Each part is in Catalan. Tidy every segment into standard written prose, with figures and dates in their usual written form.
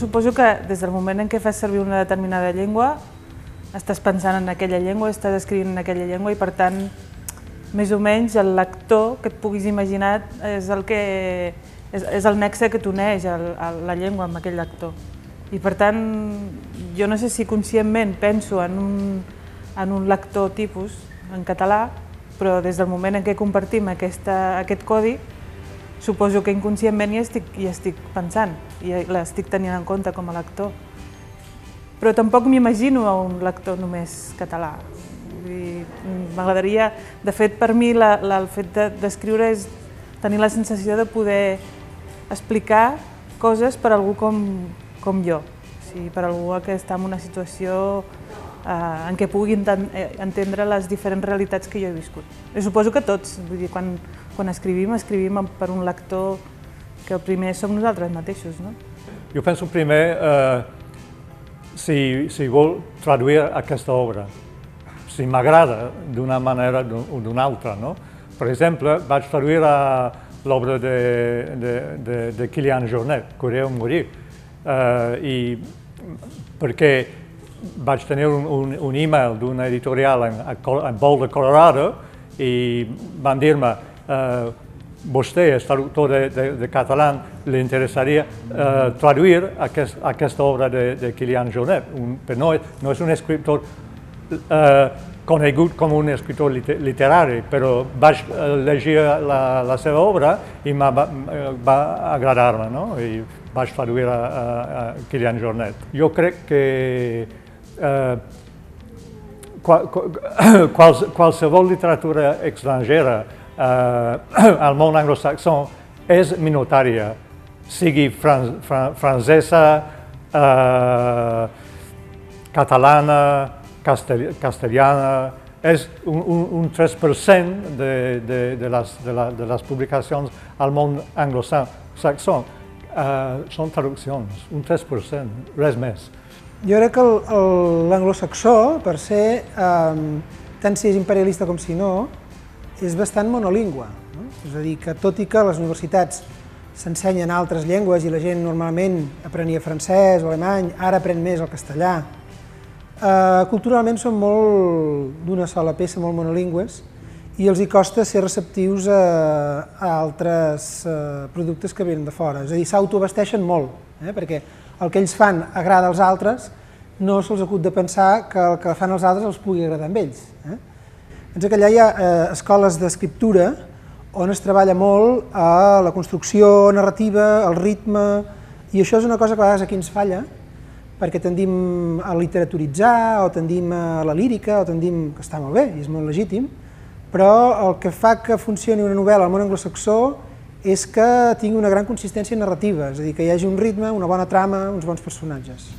suposo que des del moment en què fas servir una determinada llengua estàs pensant en aquella llengua, estàs escrivint en aquella llengua i per tant, més o menys, el lector que et puguis imaginar és el nexe que t'uneix la llengua amb aquell lector. I per tant, jo no sé si conscientment penso en un lector tipus en català, però des del moment en què compartim aquest codi, suposo que inconscientment hi estic pensant i l'estic tenint en compte com a lector. Però tampoc m'imagino a un lector només català. M'agradaria, de fet, per mi el fet d'escriure és tenir la sensació de poder explicar coses per a algú com jo, per a algú que està en una situació en què pugui entendre les diferents realitats que jo he viscut. Jo suposo que tots, vull dir, quan escrivim per un lector que el primer som nosaltres mateixos, no? Jo penso primer, si vol traduir aquesta obra, si m'agrada d'una manera o d'una altra, no? Per exemple, vaig traduir l'obra de Kilian Jornet, Correr o morir, perquè vaig tenir un e-mail d'una editorial en Boulder, Colorado, i van dir-me vostè és traductor de català, li interessaria traduir aquesta obra de Kilian Jornet, però no és un escriptor conegut com un escriptor literari, però vaig llegir la seva obra i va agradar-me, no? I vaig traduir a Kilian Jornet. Jo crec que qualsevol literatura estrangera al món anglosaxó és minoritària, sigui francesa, catalana, castellana, és un 3% de les publicacions al món anglosaxó. Són traduccions, un 3%, res més. Jo crec que l'anglosaxó, per ser, tant si és imperialista com si no, és bastant monolingüe. És a dir, que tot i que a les universitats s'ensenyen altres llengües i la gent normalment aprenia francès o alemany, ara aprèn més el castellà, culturalment són molt d'una sola peça, molt monolingües, i els hi costa ser receptius a altres productes que venen de fora. És a dir, s'autoabasteixen molt, perquè el que ells fan agrada als altres, no se'ls acut de pensar que el que fan els altres els pugui agradar amb ells. Doncs que allà hi ha escoles d'escriptura on es treballa molt a la construcció narrativa, el ritme, i això és una cosa que a vegades aquí ens falla, perquè tendim a literaturitzar, o tendim a la lírica, o tendim, que està molt bé i és molt legítim, però el que fa que funcioni una novel·la al món anglosaxó és que tingui una gran consistència narrativa, és a dir, que hi hagi un ritme, una bona trama, uns bons personatges.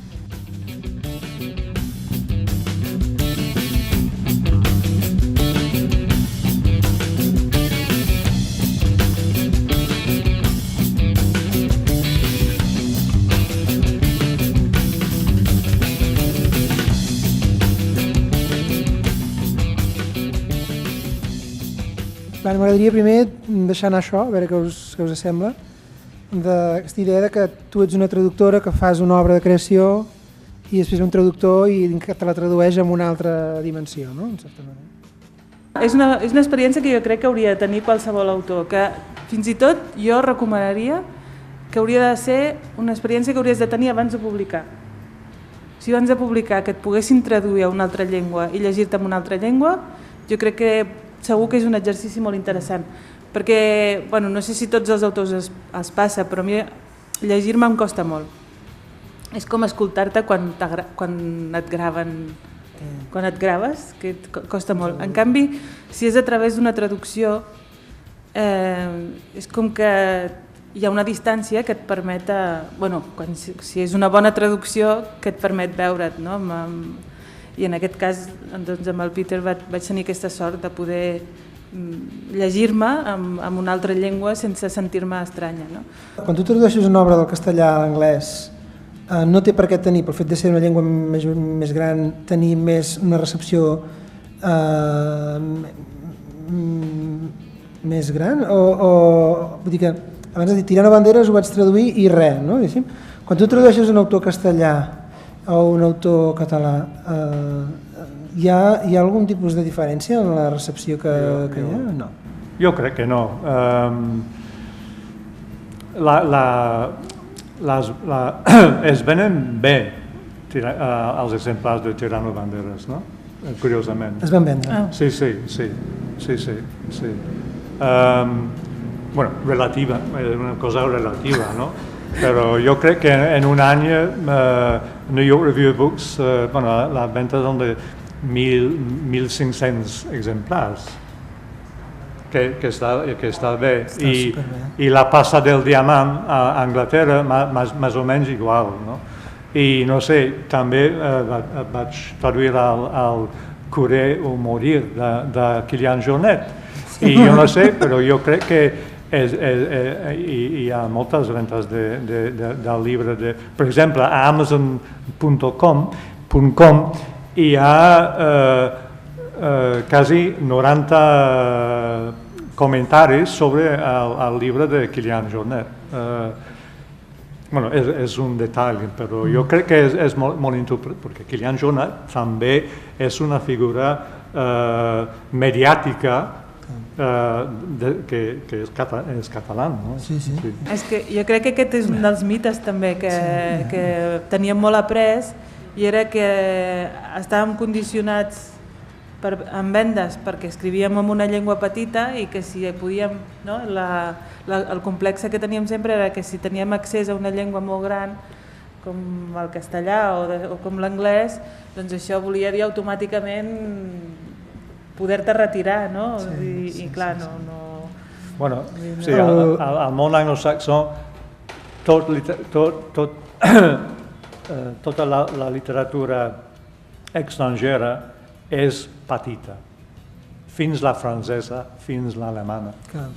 M'agradaria primer deixar anar això, a veure què us sembla, d'aquesta idea que tu ets una traductora que fas una obra de creació i després un traductor i que te la tradueix en una altra dimensió, no? En certa manera. És una experiència que jo crec que hauria de tenir qualsevol autor, que fins i tot jo recomanaria que hauria de ser una experiència que hauries de tenir abans de publicar. Si abans de publicar que et poguessin traduir a una altra llengua i llegir-te en una altra llengua, jo crec que segur que és un exercici molt interessant, perquè, bueno, no sé si tots els autors els passa, però a mi llegir-me em costa molt. És com escoltar-te quan et graven, quan et graves, que et costa molt. En canvi, si és a través d'una traducció, és com que hi ha una distància que et permet, bueno, si és una bona traducció, que et permet veure't, no? I en aquest cas, doncs, amb el Peter vaig tenir aquesta sort de poder llegir-me en una altra llengua sense sentir-me estranya. No? Quan tu tradueixes una obra del castellà a l'anglès, no té per què tenir, pel fet de ser una llengua més gran, tenir més una recepció més gran? Vull dir que abans de dir Tirant a banderes ho vaig traduir i res, no? Quan tu tradueixes un autor castellà o un autor català, hi ha algun tipus de diferència en la recepció que hi ha? No. Jo crec que no. Es venen bé els exemplars de Tirano Banderas, no? Curiosament. Es van vendre? Sí. Bueno, relativa, es una cosa relativa, ¿no? Pero yo creo que en un año New York Review of Books, las ventas son de 1.500 ejemplares, que está bien. Y la pasa del diamant a Anglaterra más o menos igual, ¿no? Y no sé, también vaig traduir al Curer o Morir de Kilian Jornet. Y yo no sé, pero yo creo que hi ha moltes ventes del llibre. Per exemple, a Amazon.com hi ha quasi 90 comentaris sobre el llibre de Kilian Jornet. Bueno, és un detall, però jo crec que és molt interessant, perquè Kilian Jornet també és una figura mediàtica que és català, no? Sí. És que jo crec que aquest és un dels mites també que teníem molt après, i era que estàvem condicionats en vendes perquè escrivíem en una llengua petita i que si podíem, no? El complex que teníem sempre era que si teníem accés a una llengua molt gran com el castellà o com l'anglès, doncs això volia dir automàticament poder-te retirar, no? I clar, no... Bueno, sí, al món anglosaxó tota la literatura estrangera és petita, fins la francesa, fins l'alemana. Clar.